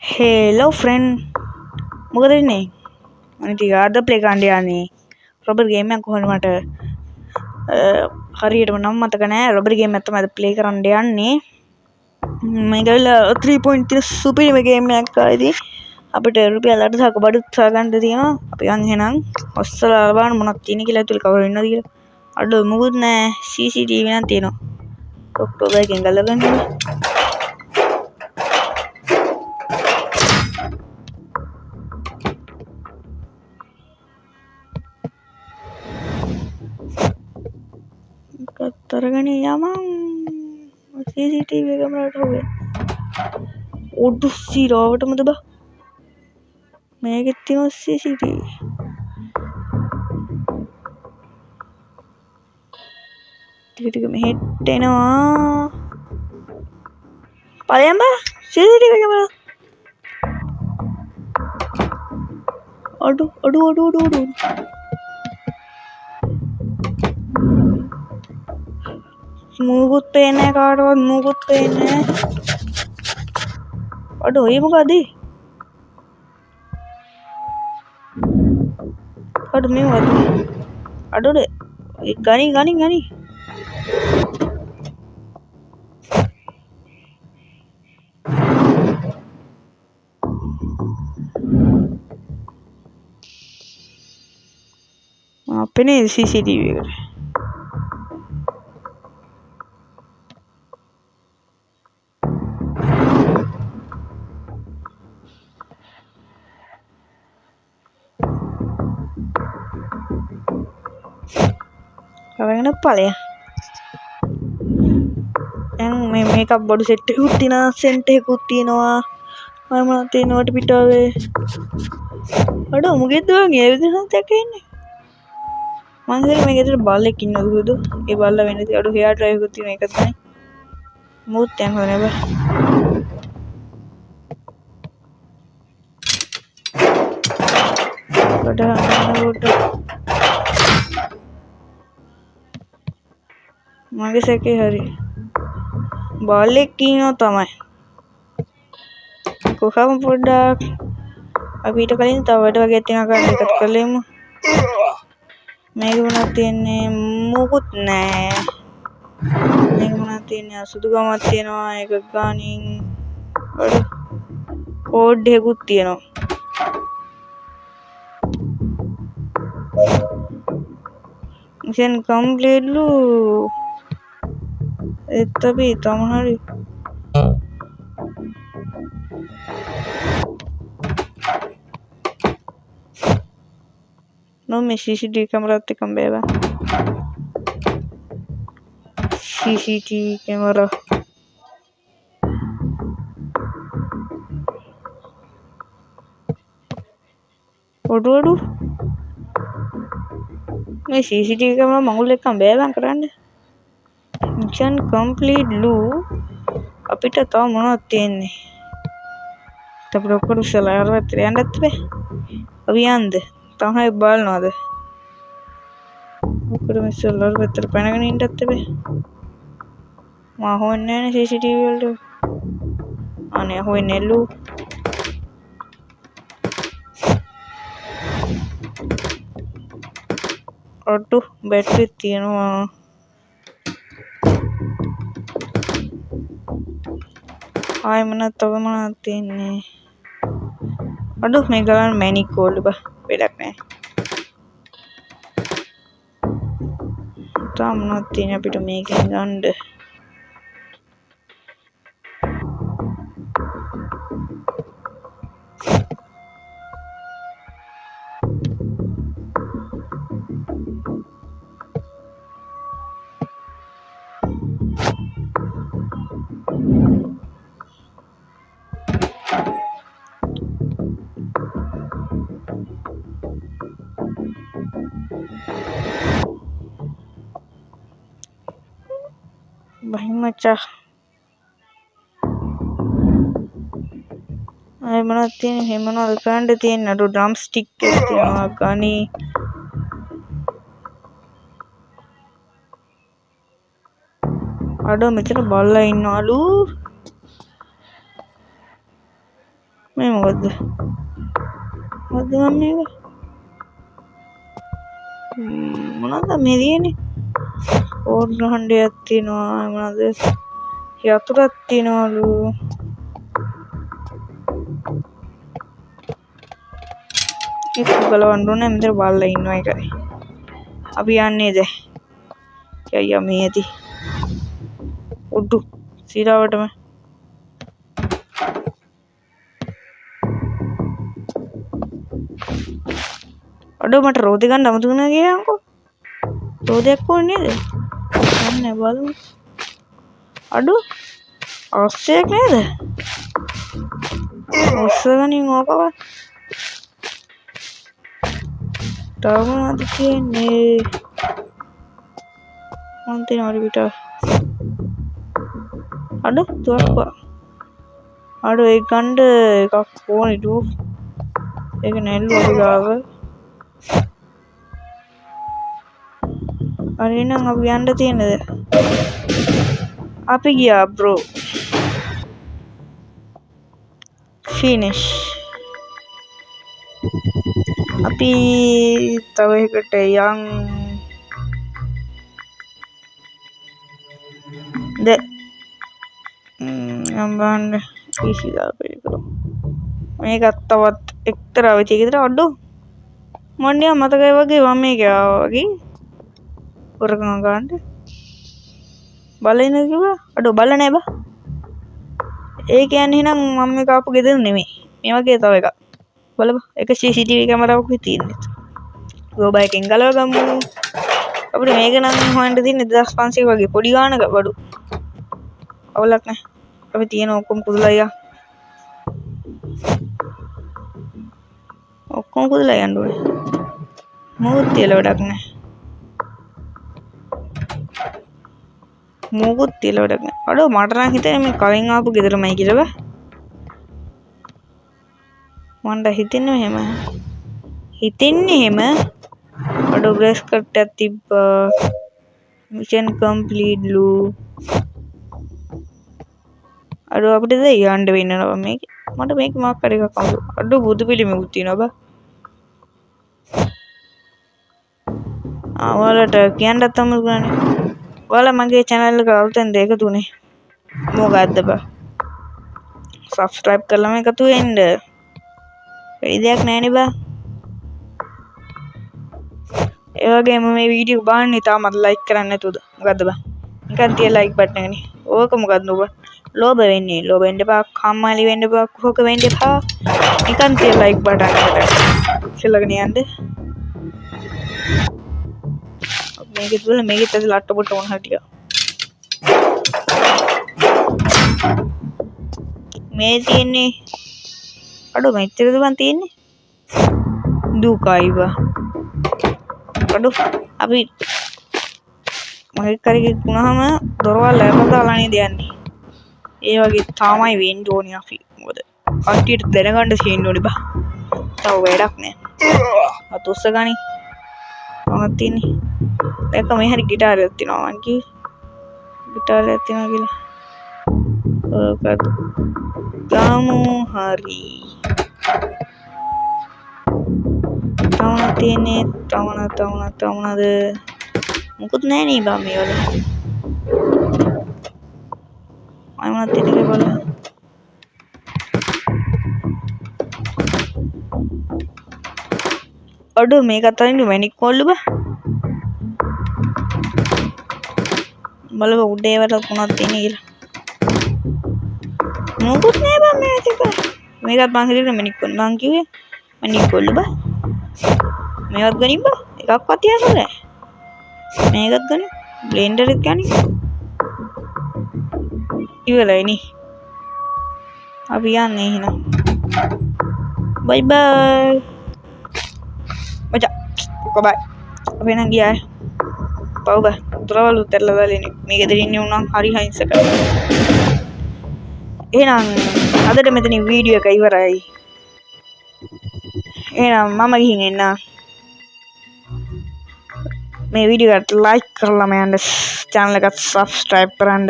Hello friend, මොකද වෙන්නේ? මම ටික අද ප්ලේ කරන්න යන්නේ. රොබර් ගේම් එකක් කොහොමද මට හරියටම නම් මතක නෑ. රොබර් ගේම් එකක් තමයි අද ප්ලේ කරන්න යන්නේ. මේක 3.3 සුපිරිම ගේම් එකක් ආයිදී අපිට රුපියල් 800ක බඩුත් ගන්න තියෙනවා. අපි යන් එහෙනම් ඔස්සලා බලන්න මොනවද තියෙන්නේ කියලා ඇතුලේ කවුරු ඉන්නවද කියලා. අඩ මොකුත් නෑ. CCTV නම් තියෙනවා. ඔක්ටෝබර් එකෙන් ගලගන්න. තරගන යමන් CCTV කැමරාවට හොවේ ඔඩු සිරාවටමද බා මේකෙත් තියෙනවා CCTV ටික ටික මෙහෙට එනවා පලයන් බා CCTV කැමරා අඩු මුකුත් පේන්නේ නැහැ කාටවත් මුකුත් පේන්නේ නැහැ අඩෝ ඒ මොකද අඩෝ මේ මොකද අඩෝ ගනි අපේ CCTV එකට කරගෙන ඵලය දැන් මේ මේකප් බඩු සෙට් එකකුත් තියෙනවා සෙන්ට් එකකුත් තියෙනවා මම මොනවද තියෙනවට පිටාවේ අඩෝ මොකෙද්ද වගේ ඒ විදිහට දැක්කේ මං හිතුවේ මේක ඇතුලේ බල්ලෙක් ඉන්නවද හුදු ඒ බල්ලා වෙන්නේ ඉතින් අඩෝ හෙයාර් ඩ්‍රයිව් එකකුත් තියෙන එක තමයි මොකද දැන් හොඳ නෑ බා මගේ සැකේ හරි බල්ලෙක් ඉන්නවා තමයි කොහොම පොඩ්ඩක් අපි ඊට කලින් තව වැඩ වගේ තියෙනවා ගන්න එකත් කළේමු මේක මොනවද තියෙන්නේ මොකුත් නෑ මේක මොනවද තියෙන්නේ සුදු ගමක් තියෙනවා ඒක ගානින් අඩ කෝඩ් එකකුත් තියෙනවා මිෂන් කම්ප්ලීට් ලු එත්තපි තමහරි No me CCTV camera te cambiaba. CCTV camera. Odu. මේ CCTV camera මඟුල් එක්කම බෑවන් කරන්න. Mission complete lu. අපිට තව මොනවද තියෙන්නේ? අපිට ඔක්කොම සලාර වැත්තේ යන්නත් බෑ. අපි යන්නේ තමයි බලනවාද ඔක්කොම සලාර වැත්තට පැනගෙන ඉන්නත් බෑ මම හොයන්නේ නැහැ CCTV වලට අනේ හොයන්නේ නෑලු ඔට්ටු බැටරි තියෙනවා ආයෙ මොනවද තියෙන්නේ අඩෝ මේ ගලන් මැනික් කෝල්ඩ් බා වැඩක් නැහැ තාම මොනවද තියෙන්නේ අපිට මේකෙන් ගන්න Bahing macam ay mana tin he mana brand tin adu drum stick තියෙනවා ගනි අඩෝ මෙතන බල්ලා ඉන්නවලු මේ මොකද්ද මම මේක මොනවද මේ තියෙන්නේ ඕර්න හණ්ඩයක් තියෙනවා මොනවද යතුරක් තියෙනවලු ඒක ගලවන්න ඕනේ මෙතන බල්ලා ඉන්නවා ඒකයි අපි යන්නේ දැන් යයියා මේ ඇති උඩු සිරාවටම අඩෝ මට රෝදේ ගන්න අමතක වුණා කියලාම්කෝ රෝදයක් ඕනේ නේද යන්නේ බලමු අඩෝ අවශ්‍යයක් නේද ඔස්සගනින් ඕකවත් තවමද කියන්නේ මොන්තින හරි පිට අඩෝ තුවක්වා අඩෝ ඒ ගන්න එකක් ඕනේ ඩෝ ඒක නැල්ලු අපි ගාව අනේ නම් අපි යන්න තියෙනද අපි ගියා බ්‍රෝ finish අපි තව එකට යන් අම්බන්න පිසිදා පිළිකරමු මේකත් තවත් එක්තරා විදියකට අඩෝ මොන්නේ මතකයි වගේ මම මේක වගේ කරගන්න ගන්න බලන්න කිව්වා අඩෝ බල නෑ බා ඒ කියන්නේ එහෙනම් මම මේක ආපු ගෙදර නෙමෙයි මේ වගේ තව එකක් බලපන් එක CCTV කැමරාවක් තියෙන්නේ ගෝබා එකෙන් ගලව ගමු අපිට මේක නම් හොයන්න තියෙන්නේ 2500 වගේ පොඩි ගානක බඩු අවුලක් නෑ අපි තියෙන ඔක්කොම කුදලා ඔක්කොම කුදලා යන්න ඕනේ මොකුත් තියලා වැඩක් නෑ මොකුත් තියලා වැඩක් නෑ අඩෝ මට නම් හිතෙන්නේ මේ කලින් ආපු ගෙදරමයි කියලා බෑ මන්ට හිතෙන්නේ එහෙම අඩෝ බ්‍රේස් කට් එකක් තිබ්බා මිෂන් කම්ප්ලීට් ලු අඩෝ අපිට දැන් යන්න වෙනවා මේක මට මේක මාක් කර එකක් අමුතු අඩෝ බුදු පිළිමෙකුත් තියෙනවා බා ඔයාලට කියන්නත් අමුතු ගානේ ඔයාලා මගේ channel එක අලුතෙන් දෙක තුනේ මොකද්ද බා subscribe කරලා මේකතු වෙන්න වැඩි දෙයක් නෑනේ බා ඒ වගේම මේ වීඩියෝ බලන්නේ තාමත් ලයික් කරන්නේ නැතුවද මොකද්ද බා නිකන් තිය ලයික් බටන් එකනේ ඕක මොකද්ද ඔබ ලෝභ වෙන්නේ ලෝභ වෙන්න එපා කම්මැලි වෙන්න එපා කුහක වෙන්න එපා නිකන් තිය ලයික් බටන් එකට සෙල්ලගෙන යන්න මේකේ තුල මේකෙත් ඇතුළ අට්ටපොට්ට මොන හරි ටික මේ තියෙන්නේ අඩෝ මෙච්චරද බන් තියෙන්නේ දුකයිව අඩෝ අපි මොකක් කරේ වුණාම දොරවල් ඇරලා දාලා නේද යන්නේ ඒ වගේ තමයි වෙන්න ඕනේ අපි මොකද කට්ටියට දැනගන්න තියෙන්න ඕනේ බා තව වැඩක් නෑ අතොස්ස ගනි මොකක්ද තියෙන්නේ දැක්ක මේ හරි ගිටාරයක් තියෙනවා මං කිව්වේ ගිටාරයක් තියෙනවා කියලා ඔකත් ගාමු හරි තවන තියෙන්නේ තවනද මොකුත් නෑ නේ බා මේ වල අයමත් තියෙන්නේ බලන්න අඩෝ මේකත් අරින්න මැනික් කොල්ල බා බලව උඩේ වල මොනවද තියෙන්නේ කියලා මොකුත් නෑ බා මේ ටික මේකත් මං හිතුවේ මැනික් කොල්ල මං කිව්වේ මැනික් කොල්ල බා මේවත් ගනින් බා එකක්වත් තියන්න නෑ මේකත් ගනින් බ්ලෙන්ඩර් එක ගනින් ඉවරයි නේ අපි යන්නේ එහෙනම් බයි බයි මචං කොබයි අපි නම් ගියා පව් බා උතරවල උතරලා දාලා මේ ගෙදර ඉන්නේ උනම් හරි හයින්සක එහෙනම් අදට මෙතනින් වීඩියෝ එක ඉවරයි එහෙනම් මම ගිහින් එන්න මේ වීඩියෝ එකට ලයික් කරලා මම channel එකට subscribe කරන්න